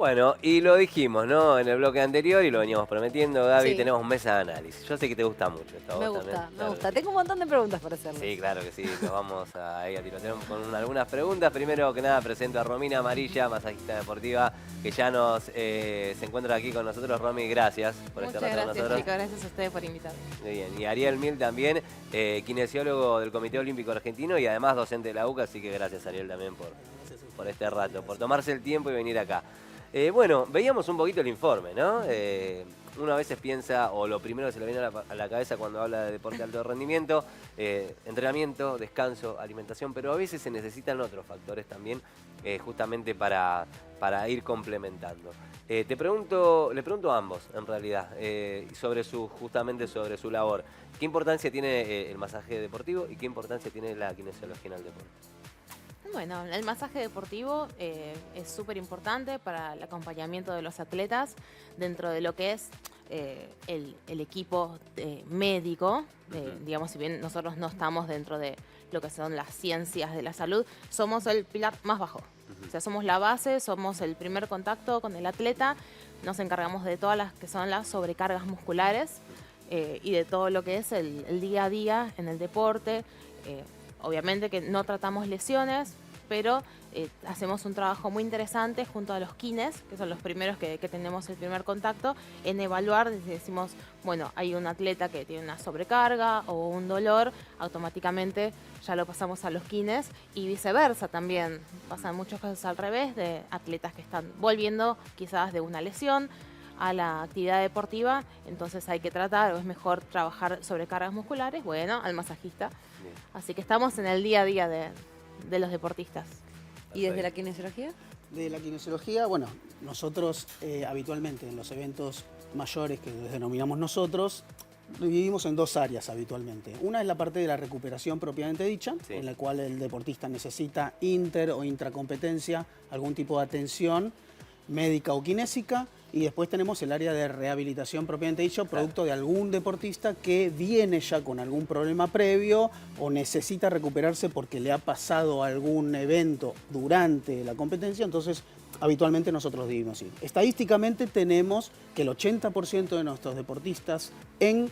Bueno, y lo dijimos, ¿no? En el bloque anterior y lo veníamos prometiendo, Gaby, Sí. tenemos mesa de análisis. Yo sé que te gusta mucho esto, a Me vos gusta, también. me Claro gusta. que sí. Tengo un montón de preguntas para hacerle. Sí, claro que sí, nos vamos a ir a tirotear con algunas preguntas. Primero que nada presento a Romina Amarilla, masajista deportiva, que ya se encuentra aquí con nosotros. Romy, gracias por este Muchas rato con gracias, nosotros. chicos. Gracias a ustedes por invitarme. Muy bien, y Ariel Mil también, kinesiólogo del Comité Olímpico Argentino y además docente de la UCA, así que gracias Ariel también por este rato, por tomarse el tiempo y venir acá. Bueno, veíamos un poquito el informe, ¿no? Uno a veces piensa, o lo primero que se le viene a la cabeza cuando habla de deporte de alto rendimiento, entrenamiento, descanso, alimentación, pero a veces se necesitan otros factores también, justamente para ir complementando. Le pregunto a ambos, en realidad, justamente sobre su labor. ¿Qué importancia tiene el masaje deportivo y qué importancia tiene la kinesiología en el deporte? Bueno, el masaje deportivo es súper importante para el acompañamiento de los atletas dentro de lo que es el equipo médico. Digamos, si bien nosotros no estamos dentro de lo que son las ciencias de la salud, somos el pilar más bajo. O sea, somos la base, somos el primer contacto con el atleta, nos encargamos de todas las que son las sobrecargas musculares y de todo lo que es el día a día en el deporte. Obviamente que no tratamos lesiones, pero hacemos un trabajo muy interesante junto a los kines, que son los primeros que tenemos el primer contacto, en evaluar, decimos, bueno, hay un atleta que tiene una sobrecarga o un dolor, automáticamente ya lo pasamos a los kines y viceversa también. Pasan muchas cosas al revés, de atletas que están volviendo quizás de una lesión a la actividad deportiva, entonces hay que tratar, o es mejor trabajar sobrecargas musculares, bueno, al masajista. Bien. Así que estamos en el día a día de los deportistas. ¿Y desde la kinesiología? De la kinesiología, bueno, nosotros habitualmente en los eventos mayores que los denominamos nosotros, lo dividimos en dos áreas habitualmente. Una es la parte de la recuperación propiamente dicha, Sí. en la cual el deportista necesita inter o intracompetencia, algún tipo de atención médica o kinésica. Y después tenemos el área de rehabilitación propiamente dicho, producto de algún deportista que viene ya con algún problema previo o necesita recuperarse porque le ha pasado algún evento durante la competencia. Entonces, habitualmente nosotros dividimos así. Estadísticamente tenemos que el 80% de nuestros deportistas en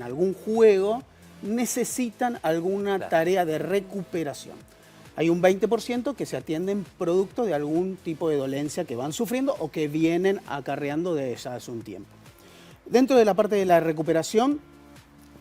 algún juego necesitan alguna tarea de recuperación. Hay un 20% que se atienden producto de algún tipo de dolencia que van sufriendo o que vienen acarreando desde ya hace un tiempo. Dentro de la parte de la recuperación,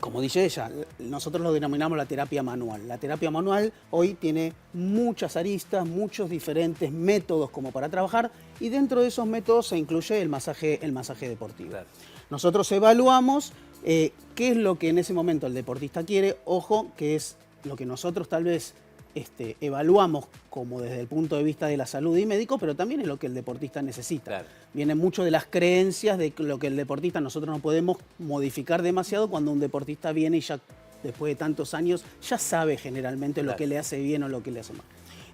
como dice ella, nosotros lo denominamos la terapia manual. La terapia manual hoy tiene muchas aristas, muchos diferentes métodos como para trabajar y dentro de esos métodos se incluye el masaje deportivo. Claro. Nosotros evaluamos qué es lo que en ese momento el deportista quiere, ojo, que es lo que nosotros tal vez evaluamos como desde el punto de vista de la salud y médico, pero también es lo que el deportista necesita. Claro. Viene mucho de las creencias de lo que el deportista, nosotros no podemos modificar demasiado cuando un deportista viene y ya después de tantos años ya sabe generalmente lo que le hace bien o lo que le hace mal.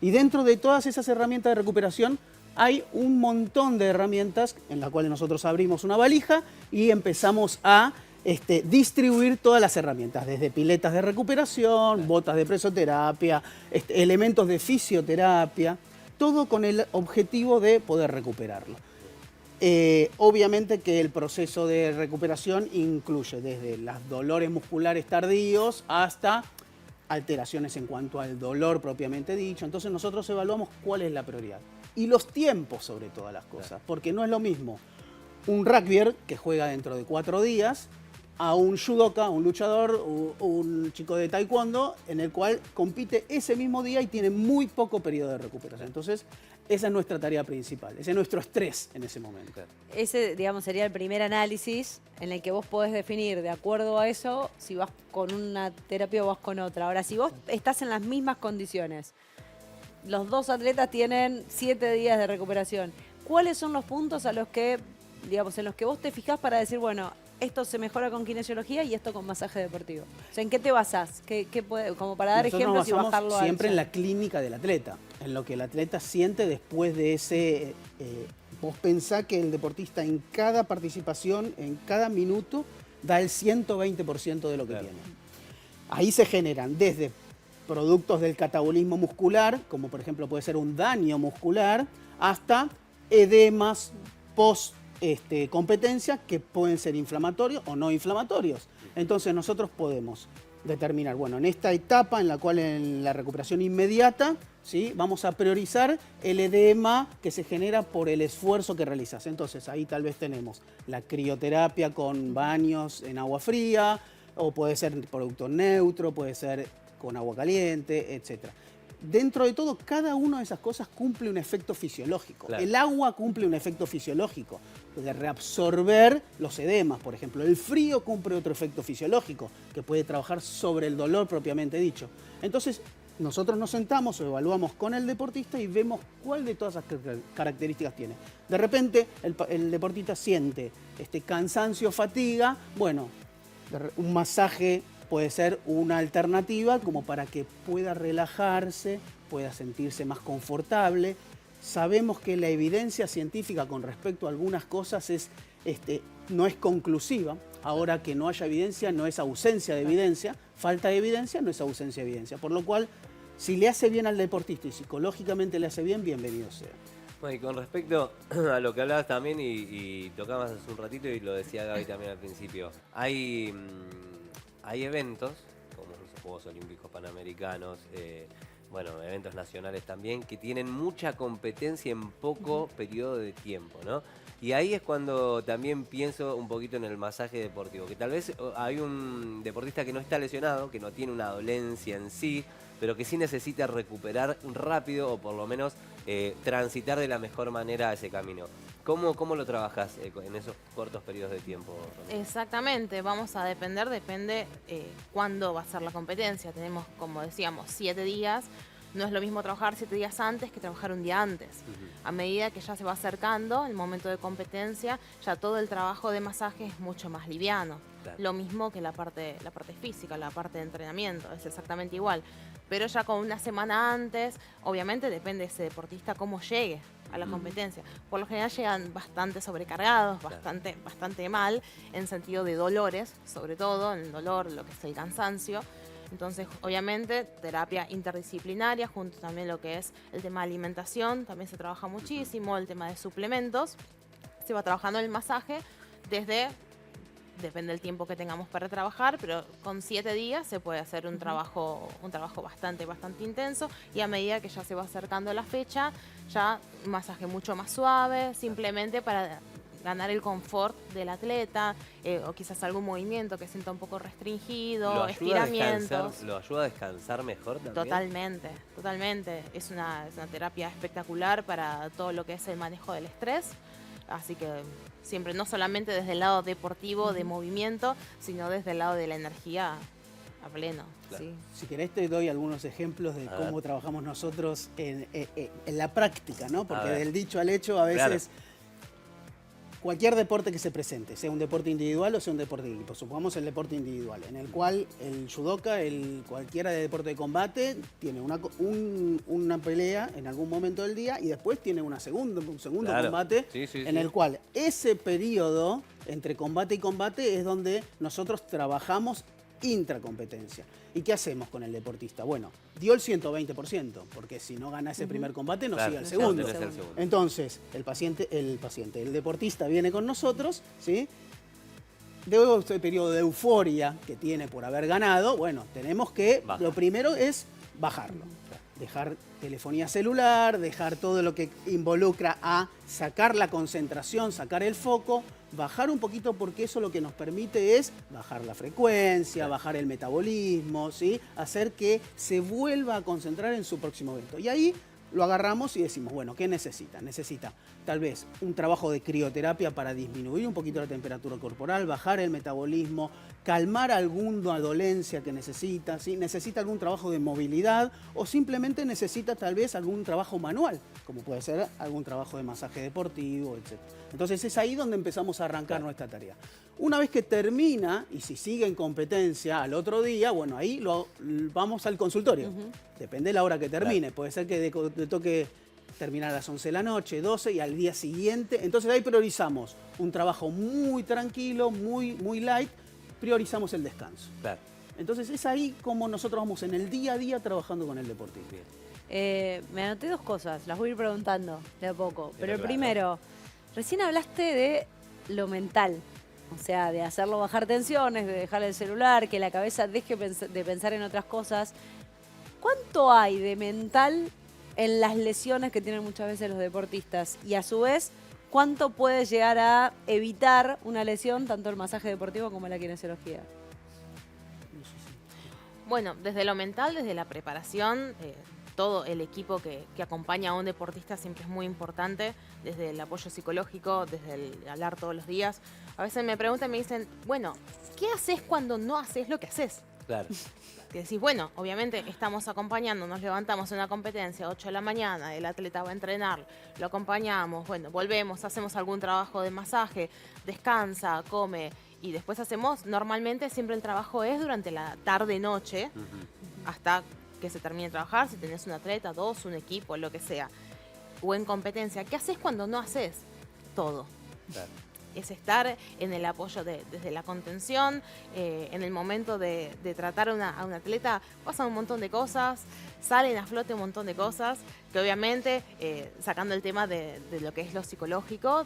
Y dentro de todas esas herramientas de recuperación hay un montón de herramientas en las cuales nosotros abrimos una valija y empezamos a distribuir todas las herramientas, desde piletas de recuperación, botas de presoterapia, elementos de fisioterapia, todo con el objetivo de poder recuperarlo. Obviamente que el proceso de recuperación incluye desde los dolores musculares tardíos hasta alteraciones en cuanto al dolor propiamente dicho. Entonces nosotros evaluamos cuál es la prioridad. Y los tiempos sobre todas las cosas, porque no es lo mismo un rugbyer que juega dentro de 4 días a un judoka, un luchador, un chico de taekwondo, en el cual compite ese mismo día y tiene muy poco periodo de recuperación. Entonces, esa es nuestra tarea principal, ese es nuestro estrés en ese momento. Ese, digamos, sería el primer análisis en el que vos podés definir, de acuerdo a eso, si vas con una terapia o vas con otra. Ahora, si vos estás en las mismas condiciones, los dos atletas tienen 7 días de recuperación, ¿cuáles son los puntos a los que, digamos, en los que vos te fijás para decir, bueno, esto se mejora con kinesiología y esto con masaje deportivo? O sea, ¿en qué te basás? ¿Qué puede, como para dar Nosotros ejemplos y nos basamos bajarlo a siempre en la clínica del atleta, en lo que el atleta siente después de ese... vos pensá que el deportista en cada participación, en cada minuto, da el 120% de lo que tiene. Ahí se generan desde productos del catabolismo muscular, como por ejemplo puede ser un daño muscular, hasta edemas post competencia que pueden ser inflamatorios o no inflamatorios. Entonces nosotros podemos determinar, bueno, en esta etapa en la cual en la recuperación inmediata, ¿sí?, vamos a priorizar el edema que se genera por el esfuerzo que realizas. Entonces ahí tal vez tenemos la crioterapia con baños en agua fría, o puede ser producto neutro, puede ser con agua caliente, etc. Dentro de todo, cada una de esas cosas cumple un efecto fisiológico. Claro. El agua cumple un efecto fisiológico de reabsorber los edemas, por ejemplo. El frío cumple otro efecto fisiológico que puede trabajar sobre el dolor propiamente dicho. Entonces, nosotros nos sentamos o evaluamos con el deportista y vemos cuál de todas esas características tiene. De repente, el deportista siente cansancio, fatiga. Bueno, un masaje puede ser una alternativa como para que pueda relajarse, pueda sentirse más confortable. Sabemos que la evidencia científica con respecto a algunas cosas no es conclusiva. Ahora, que no haya evidencia no es ausencia de evidencia, falta de evidencia no es ausencia de evidencia. Por lo cual, si le hace bien al deportista y psicológicamente le hace bien, bienvenido sea. Bueno, y con respecto a lo que hablabas también y tocabas hace un ratito y lo decía Gaby también al principio, hay eventos, como los Juegos Olímpicos Panamericanos, bueno, eventos nacionales también, que tienen mucha competencia en poco periodo de tiempo, ¿no? Y ahí es cuando también pienso un poquito en el masaje deportivo, que tal vez hay un deportista que no está lesionado, que no tiene una dolencia en sí, pero que sí necesita recuperar rápido o por lo menos transitar de la mejor manera ese camino. ¿Cómo lo trabajas en esos cortos periodos de tiempo, Romina? Exactamente, depende cuándo va a ser la competencia. Tenemos, como decíamos, 7 días. No es lo mismo trabajar 7 días antes que trabajar un día antes. A medida que ya se va acercando el momento de competencia, ya todo el trabajo de masaje es mucho más liviano. Claro. Lo mismo que la parte física, la parte de entrenamiento, es exactamente igual. Pero ya con una semana antes, obviamente depende de ese deportista cómo llegue a la competencia. Por lo general llegan bastante sobrecargados, bastante mal, en sentido de dolores, sobre todo, el dolor, lo que es el cansancio. Entonces, obviamente, terapia interdisciplinaria, junto también lo que es el tema de alimentación, también se trabaja muchísimo, el tema de suplementos. Se va trabajando el masaje depende del tiempo que tengamos para trabajar, pero con 7 días se puede hacer un trabajo bastante intenso, y a medida que ya se va acercando la fecha, ya un masaje mucho más suave, simplemente para ganar el confort del atleta, o quizás algún movimiento que sienta un poco restringido, estiramientos. ¿Lo ayuda a descansar mejor también? Totalmente. Es una terapia espectacular para todo lo que es el manejo del estrés. Así que siempre, no solamente desde el lado deportivo de movimiento, sino desde el lado de la energía a pleno. Claro. ¿Sí? Si querés te doy algunos ejemplos de cómo trabajamos nosotros en la práctica, ¿no? Porque del dicho al hecho a veces cualquier deporte que se presente, sea un deporte individual o sea un deporte de equipo, supongamos el deporte individual, en el cual el judoka, cualquiera de deporte de combate, tiene una pelea en algún momento del día y después tiene un segundo combate, en el cual ese periodo entre combate y combate es donde nosotros trabajamos intracompetencia. ¿Y qué hacemos con el deportista? Bueno, dio el 120%, porque si no gana ese primer combate no sigue el segundo. Entonces, el deportista viene con nosotros, ¿sí? Luego de este periodo de euforia que tiene por haber ganado, bueno, tenemos que, lo primero es bajarlo. Dejar telefonía celular, dejar todo lo que involucra a sacar la concentración, sacar el foco, bajar un poquito, porque eso lo que nos permite es bajar la frecuencia, bajar el metabolismo, ¿sí? Hacer que se vuelva a concentrar en su próximo evento. Y ahí lo agarramos y decimos, bueno, ¿qué necesita? Necesita tal vez un trabajo de crioterapia para disminuir un poquito la temperatura corporal, bajar el metabolismo, calmar alguna dolencia que necesita, ¿sí? Necesita algún trabajo de movilidad o simplemente necesita tal vez algún trabajo manual, como puede ser algún trabajo de masaje deportivo, etc. Entonces es ahí donde empezamos a arrancar nuestra tarea. Una vez que termina, y si sigue en competencia al otro día, bueno, ahí vamos al consultorio. Depende de la hora que termine. Puede ser que le toque terminar a las 11 de la noche, 12, y al día siguiente. Entonces ahí priorizamos un trabajo muy tranquilo, muy light, priorizamos el descanso. Claro. Entonces es ahí como nosotros vamos en el día a día trabajando con el deportista. Bien. Me anoté 2 cosas, las voy a ir preguntando de a poco. Pero claro. primero, recién hablaste de lo mental. O sea, de hacerlo bajar tensiones, de dejar el celular, que la cabeza deje de pensar en otras cosas. ¿Cuánto hay de mental en las lesiones que tienen muchas veces los deportistas? Y a su vez, ¿cuánto puede llegar a evitar una lesión, tanto el masaje deportivo como la kinesiología? Bueno, desde lo mental, desde la preparación, todo el equipo que acompaña a un deportista siempre es muy importante, desde el apoyo psicológico, desde el hablar todos los días. A veces me preguntan y me dicen, bueno, ¿qué haces cuando no haces lo que haces? Claro. Que decís, bueno, obviamente estamos acompañando, nos levantamos en una competencia, 8 de la mañana, el atleta va a entrenar, lo acompañamos, bueno, volvemos, hacemos algún trabajo de masaje, descansa, come, y después hacemos, normalmente siempre el trabajo es durante la tarde-noche, hasta que se termine de trabajar, si tenés un atleta, 2, un equipo, lo que sea, o en competencia. ¿Qué haces cuando no haces todo? Claro. Es estar en el apoyo desde la contención, en el momento de tratar a un atleta, pasan un montón de cosas, salen a flote un montón de cosas, que obviamente, sacando el tema de lo que es lo psicológico,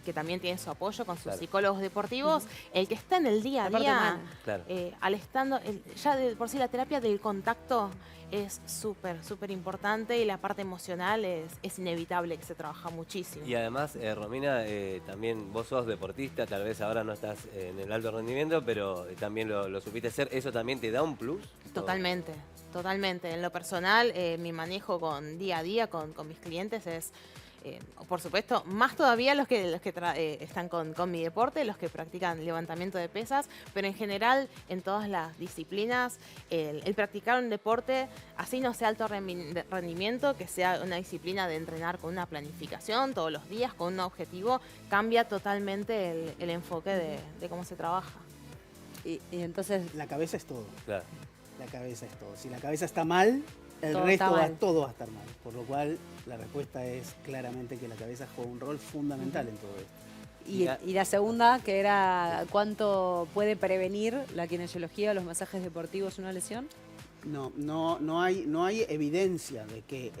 que también tiene su apoyo con sus psicólogos deportivos, el que está en el día a día, Claro. ya de por sí la terapia del contacto es súper, súper importante, y la parte emocional es inevitable, que se trabaja muchísimo. Y además, Romina, también vos sos deportista, tal vez ahora no estás en el alto rendimiento, pero también lo supiste hacer. ¿Eso también te da un plus? Totalmente, totalmente. En lo personal, mi manejo día a día con mis clientes es, por supuesto, más todavía los que están con mi deporte, los que practican levantamiento de pesas, pero en general, en todas las disciplinas, el practicar un deporte, así no sea alto rendimiento, que sea una disciplina de entrenar con una planificación todos los días, con un objetivo, cambia totalmente el enfoque de cómo se trabaja. Y entonces, La cabeza es todo. Claro. La cabeza es todo. Si la cabeza está mal, el Todo resto está mal. todo va a estar mal. Por lo cual, la respuesta es claramente que la cabeza juega un rol fundamental en todo esto. y la segunda, que era ¿cuánto puede prevenir la kinesiología o los masajes deportivos una lesión? No hay evidencia de que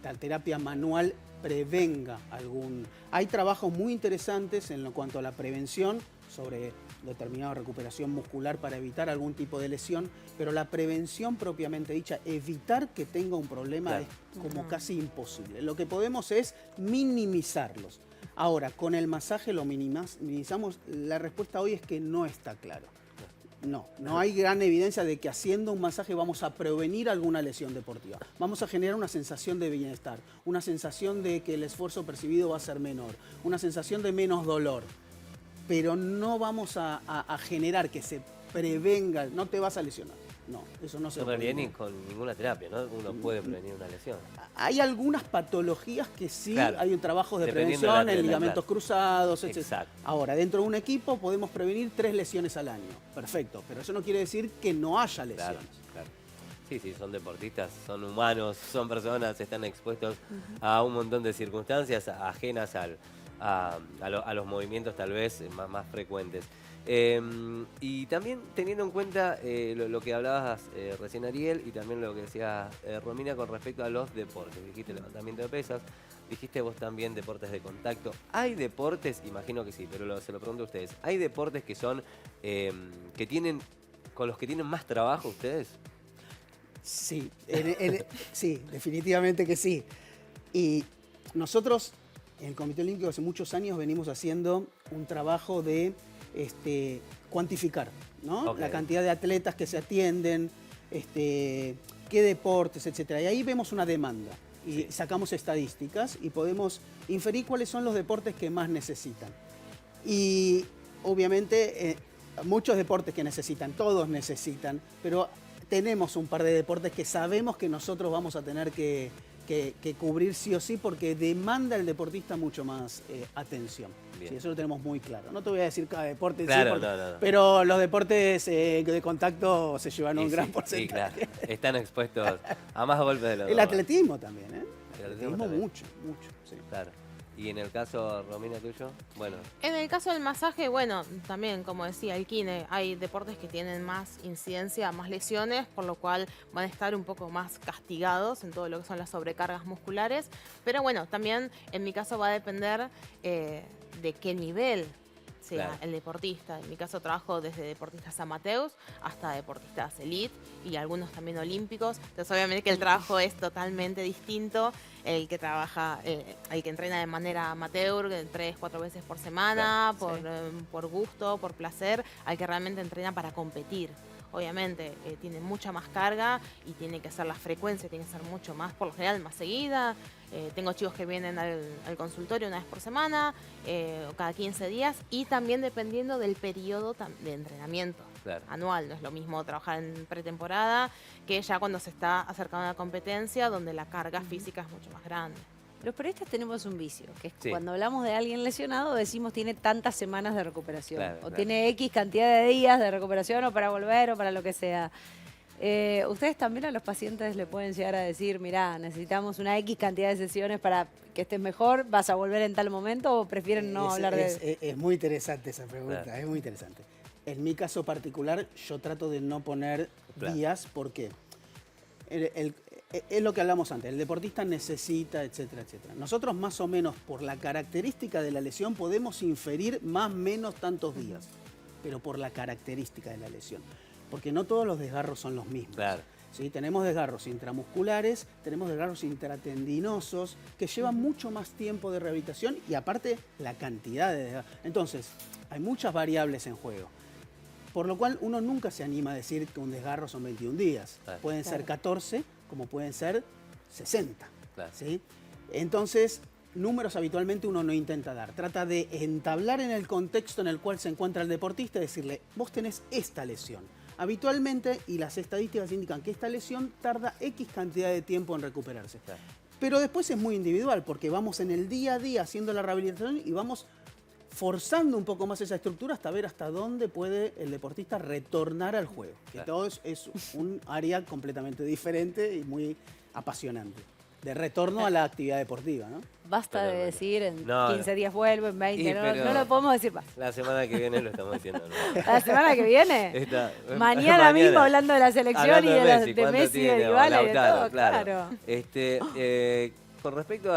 la terapia manual prevenga algún... Hay trabajos muy interesantes en cuanto a la prevención sobre determinada recuperación muscular para evitar algún tipo de lesión, pero la prevención propiamente dicha, evitar que tenga un problema, Claro. es como casi imposible. Lo que podemos es minimizarlos. Ahora, con el masaje lo minimizamos. La respuesta hoy es que no está claro. No hay gran evidencia de que haciendo un masaje vamos a prevenir alguna lesión deportiva. Vamos a generar una sensación de bienestar, una sensación de que el esfuerzo percibido va a ser menor, una sensación de menos dolor. Pero no vamos a generar que se prevenga, no te vas a lesionar. No, eso no se En puede. realidad ni con ninguna terapia, ¿no? Uno puede prevenir una lesión. Hay algunas patologías que sí, Claro. hay un trabajo de Dependiendo prevención, del en atleta, ligamentos claro. cruzados, etc. Exacto. Ahora, dentro de un equipo podemos prevenir 3 lesiones al año. Perfecto, pero eso no quiere decir que no haya lesiones. Claro. Sí, son deportistas, son humanos, son personas, están expuestos a un montón de circunstancias ajenas a los movimientos tal vez más frecuentes. Y también teniendo en cuenta lo que hablabas recién, Ariel, y también lo que decía Romina con respecto a los deportes. Dijiste levantamiento de pesas, dijiste vos también deportes de contacto. ¿Hay deportes, imagino que sí, pero se lo pregunto a ustedes, ¿hay deportes que son, con los que tienen más trabajo ustedes? Sí, sí, definitivamente que sí. Y nosotros, en el Comité Olímpico, hace muchos años venimos haciendo un trabajo de cuantificar, ¿no? Ok. La cantidad de atletas que se atienden, qué deportes, etcétera. Y ahí vemos una demanda y sacamos estadísticas y podemos inferir cuáles son los deportes que más necesitan. Y obviamente muchos deportes que necesitan, todos necesitan, pero tenemos un par de deportes que sabemos que nosotros vamos a tener que cubrir sí o sí, porque demanda el deportista mucho más atención. Bien. Sí, eso lo tenemos muy claro. No te voy a decir cada deporte en Claro, sí, porque- no. pero los deportes de contacto se llevan un Y gran sí, porcentaje. sí, claro. Están expuestos a más golpes de los El dos. atletismo también, ¿eh? El atletismo también. mucho, sí. Claro. Y en el caso, Romina, tuyo, bueno. En el caso del masaje, bueno, también, como decía el kine, hay deportes que tienen más incidencia, más lesiones, por lo cual van a estar un poco más castigados en todo lo que son las sobrecargas musculares. Pero bueno, también en mi caso va a depender de qué nivel sea Claro. el deportista. En mi caso trabajo desde deportistas amateurs hasta deportistas elite y algunos también olímpicos. Entonces obviamente que el trabajo es totalmente distinto. El que trabaja, el que entrena de manera amateur 3-4 veces por semana, por gusto, por placer, al que realmente entrena para competir. Obviamente tiene mucha más carga y tiene que ser la frecuencia, tiene que ser mucho más, por lo general, más seguida. Tengo chicos que vienen al consultorio una vez por semana, o cada 15 días, y también dependiendo del periodo de entrenamiento anual. No es lo mismo trabajar en pretemporada que ya cuando se está acercando a una competencia donde la carga física es mucho más grande. Los periodistas tenemos un vicio, que es Sí. cuando hablamos de alguien lesionado decimos tiene tantas semanas de recuperación, Claro. tiene X cantidad de días de recuperación o para volver o para lo que sea. ¿Ustedes también a los pacientes le pueden llegar a decir, mirá, necesitamos una X cantidad de sesiones para que estés mejor, vas a volver en tal momento o prefieren no hablar de...? Es muy interesante esa pregunta, Claro. es muy interesante. En mi caso particular, yo trato de no poner días porque es lo que hablamos antes, el deportista necesita, etcétera, etcétera. Nosotros más o menos por la característica de la lesión podemos inferir más o menos tantos días, pero por la característica de la lesión. Porque no todos los desgarros son los mismos. Claro. ¿Sí? Tenemos desgarros intramusculares, tenemos desgarros intratendinosos que llevan mucho más tiempo de rehabilitación y aparte la cantidad de desgarros. Entonces, hay muchas variables en juego. Por lo cual uno nunca se anima a decir que un desgarro son 21 días. Claro. Pueden ser 14 como pueden ser 60. Claro. ¿Sí? Entonces, números habitualmente uno no intenta dar. Trata de entablar en el contexto en el cual se encuentra el deportista y decirle, vos tenés esta lesión. Habitualmente, y las estadísticas indican que esta lesión tarda X cantidad de tiempo en recuperarse. Claro. Pero después es muy individual, porque vamos en el día a día haciendo la rehabilitación y vamos forzando un poco más esa estructura hasta ver hasta dónde puede el deportista retornar al juego. Que Claro. todo es un área completamente diferente y muy apasionante. De retorno a la actividad deportiva, ¿no? Basta de Totalmente. decir en No, 15 días vuelvo, en 20, Y, no, pero- no lo podemos decir más. La semana que viene lo estamos diciendo. ¿No? La semana que viene, Mañana. mañana mismo hablando de la selección Hablando y de ¿cuánto Messi, de tiene? O Dybala y de Lautaro, todo, claro. Con respecto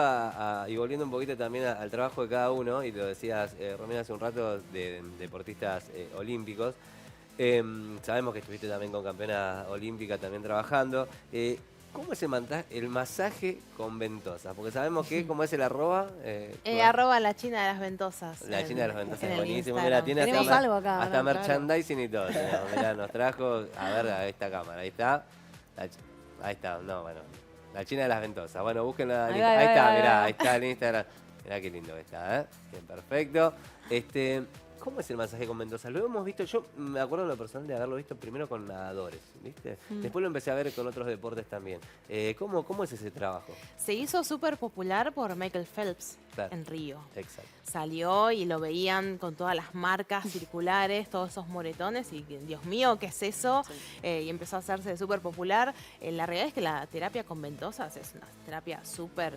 y volviendo un poquito también al trabajo de cada uno, y lo decías, Romina, hace un rato, de deportistas olímpicos, sabemos que estuviste también con campeona olímpica también trabajando. ¿Cómo es el masaje con ventosas? Porque sabemos que, ¿cómo es el arroba? Arroba la China de las Ventosas. La China de las Ventosas en es el buenísimo. Instagram. Mira, tiene Tenemos hasta, algo acá, hasta ¿no? Claro. merchandising y todo. Mirá, nos trajo, a ver, a esta cámara. Ahí está. Ahí está, no, bueno. La China de las Ventosas. Bueno, búsquenla. Ahí Ahí, va, ahí está, va, ahí mirá, va. ahí está el Instagram. Mirá qué lindo que está, ¿eh? Bien, perfecto. ¿Cómo es el masaje con ventosas? Lo hemos visto, yo me acuerdo en lo personal de haberlo visto primero con nadadores, ¿viste? Después lo empecé a ver con otros deportes también. ¿Cómo es ese trabajo? Se hizo súper popular por Michael Phelps Claro. en Río. Exacto. Salió y lo veían con todas las marcas circulares, todos esos moretones, y Dios mío, ¿qué es eso? Y empezó a hacerse súper popular. La realidad es que la terapia con ventosas es una terapia súper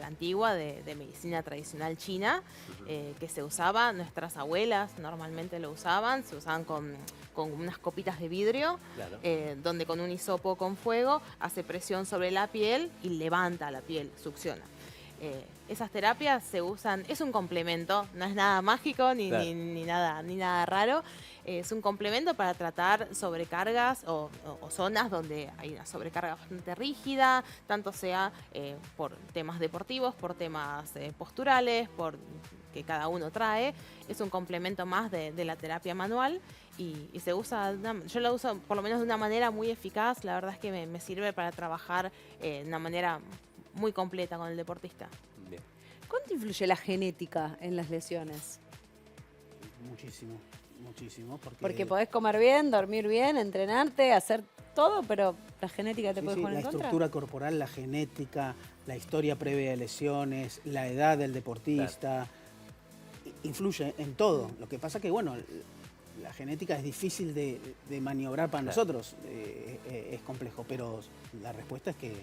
antigua de medicina tradicional china, que se usaba, nuestras abuelas normalmente lo usaban, se usaban con unas copitas de vidrio, Claro. donde con un hisopo con fuego hace presión sobre la piel y levanta la piel, succiona. Esas terapias se usan, es un complemento, no es nada mágico ni nada raro, es un complemento para tratar sobrecargas o zonas donde hay una sobrecarga bastante rígida, tanto sea por temas deportivos, por temas posturales, por que cada uno trae. Es un complemento más de la terapia manual y se usa, yo lo uso por lo menos de una manera muy eficaz. La verdad es que me sirve para trabajar de una manera muy completa con el deportista. Bien. ¿Cuánto influye la genética en las lesiones? Muchísimo, muchísimo. Porque podés comer bien, dormir bien, entrenarte, hacer todo, pero la genética te Sí, puede sí, jugar la en contra. estructura corporal, la genética, la historia previa de lesiones, la edad del deportista, influye en todo. Lo que pasa que, bueno, la genética es difícil de maniobrar para nosotros, es complejo, pero la respuesta es que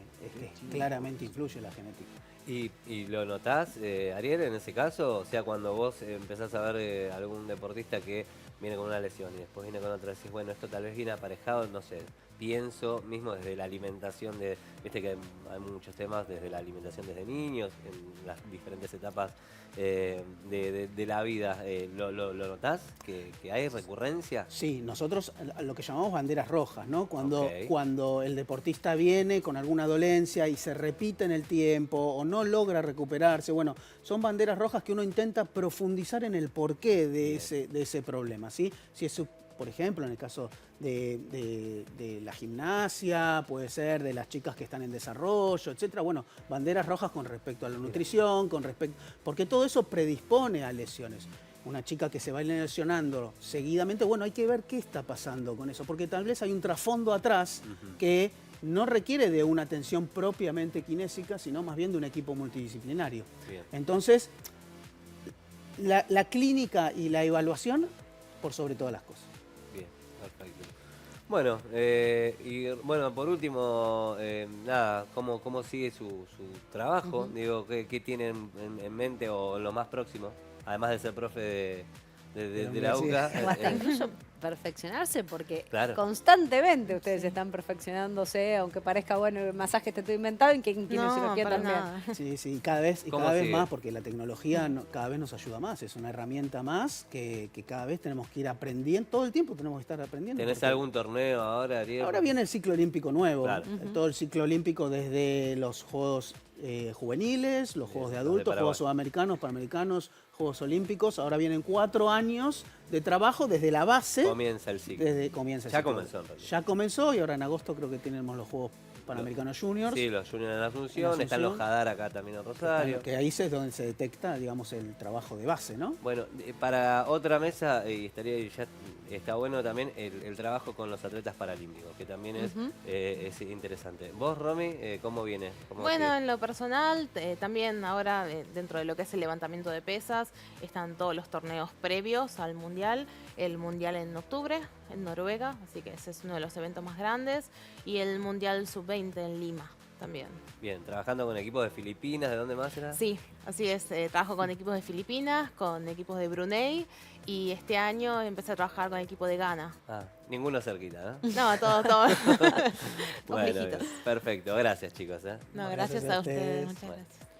claramente influye la genética. ¿Y lo notás, Ariel, en ese caso? O sea, cuando vos empezás a ver algún deportista que viene con una lesión y después viene con otra, decís, bueno, esto tal vez viene aparejado, no sé, pienso mismo desde la alimentación, viste que hay muchos temas desde la alimentación desde niños, en las diferentes etapas de la vida. ¿Lo notás? ¿Que hay recurrencia? Sí, nosotros lo que llamamos banderas rojas, ¿no? Ok. Cuando el deportista viene con alguna dolencia y se repite en el tiempo o no logra recuperarse, bueno, son banderas rojas que uno intenta profundizar en el porqué de ese problema, ¿sí? Si es, por ejemplo, en el caso de la gimnasia, puede ser de las chicas que están en desarrollo, etcétera. Bueno, banderas rojas con respecto a la nutrición, porque todo eso predispone a lesiones. Una chica que se va lesionando seguidamente, bueno, hay que ver qué está pasando con eso, porque tal vez hay un trasfondo atrás que no requiere de una atención propiamente kinésica, sino más bien de un equipo multidisciplinario. Bien. Entonces, la clínica y la evaluación por sobre todas las cosas. Bien, perfecto. Bueno, y bueno, por último, nada, ¿cómo sigue su trabajo? Digo, ¿qué tienen en mente o en lo más próximo? Además de ser profe de la UCA. O hasta incluso perfeccionarse, porque Claro. constantemente ustedes están perfeccionándose, aunque parezca, bueno, el masaje está todo inventado, y que en kinesiología para también. nada. Sí, sí, cada vez ¿Cómo sigue? más, porque la tecnología cada vez nos ayuda más, es una herramienta más que cada vez tenemos que ir aprendiendo, todo el tiempo tenemos que estar aprendiendo. ¿Tenés porque algún torneo ahora, Ariel? ahora viene el ciclo olímpico nuevo, Claro. todo el ciclo olímpico desde los Juegos juveniles, los Juegos de adultos, Juegos sudamericanos, panamericanos, Juegos olímpicos. Ahora vienen 4 años de trabajo desde la base. Comienza el ciclo. Comienza el Ya ciclo. comenzó, en realidad. Ya comenzó y ahora en agosto creo que tenemos los Juegos Panamericanos Juniors. Sí, los Juniors en Asunción, están los Jadar acá también en Rosario. Que ahí es donde se detecta, digamos, el trabajo de base, ¿no? Bueno, para otra mesa, ya está bueno también el trabajo con los atletas paralímpicos, que también es interesante. ¿Vos, Romy, cómo viene? Bueno, sigue? en lo personal, también ahora dentro de lo que es el levantamiento de pesas, están todos los torneos previos al Mundial. El Mundial en octubre, en Noruega, así que ese es uno de los eventos más grandes. Y el Mundial Sub-20 en Lima también. Bien, trabajando con equipos de Filipinas, ¿de dónde más era? Sí, así es. Trabajo con equipos de Filipinas, con equipos de Brunei. Y este año empecé a trabajar con equipo de Ghana. Ah, ninguno cerquita, ¿eh? No, todo. Todos Bueno, lejitos. bien. Perfecto, gracias chicos. No, Gracias gracias a a ustedes. ustedes. Muchas Bueno. gracias.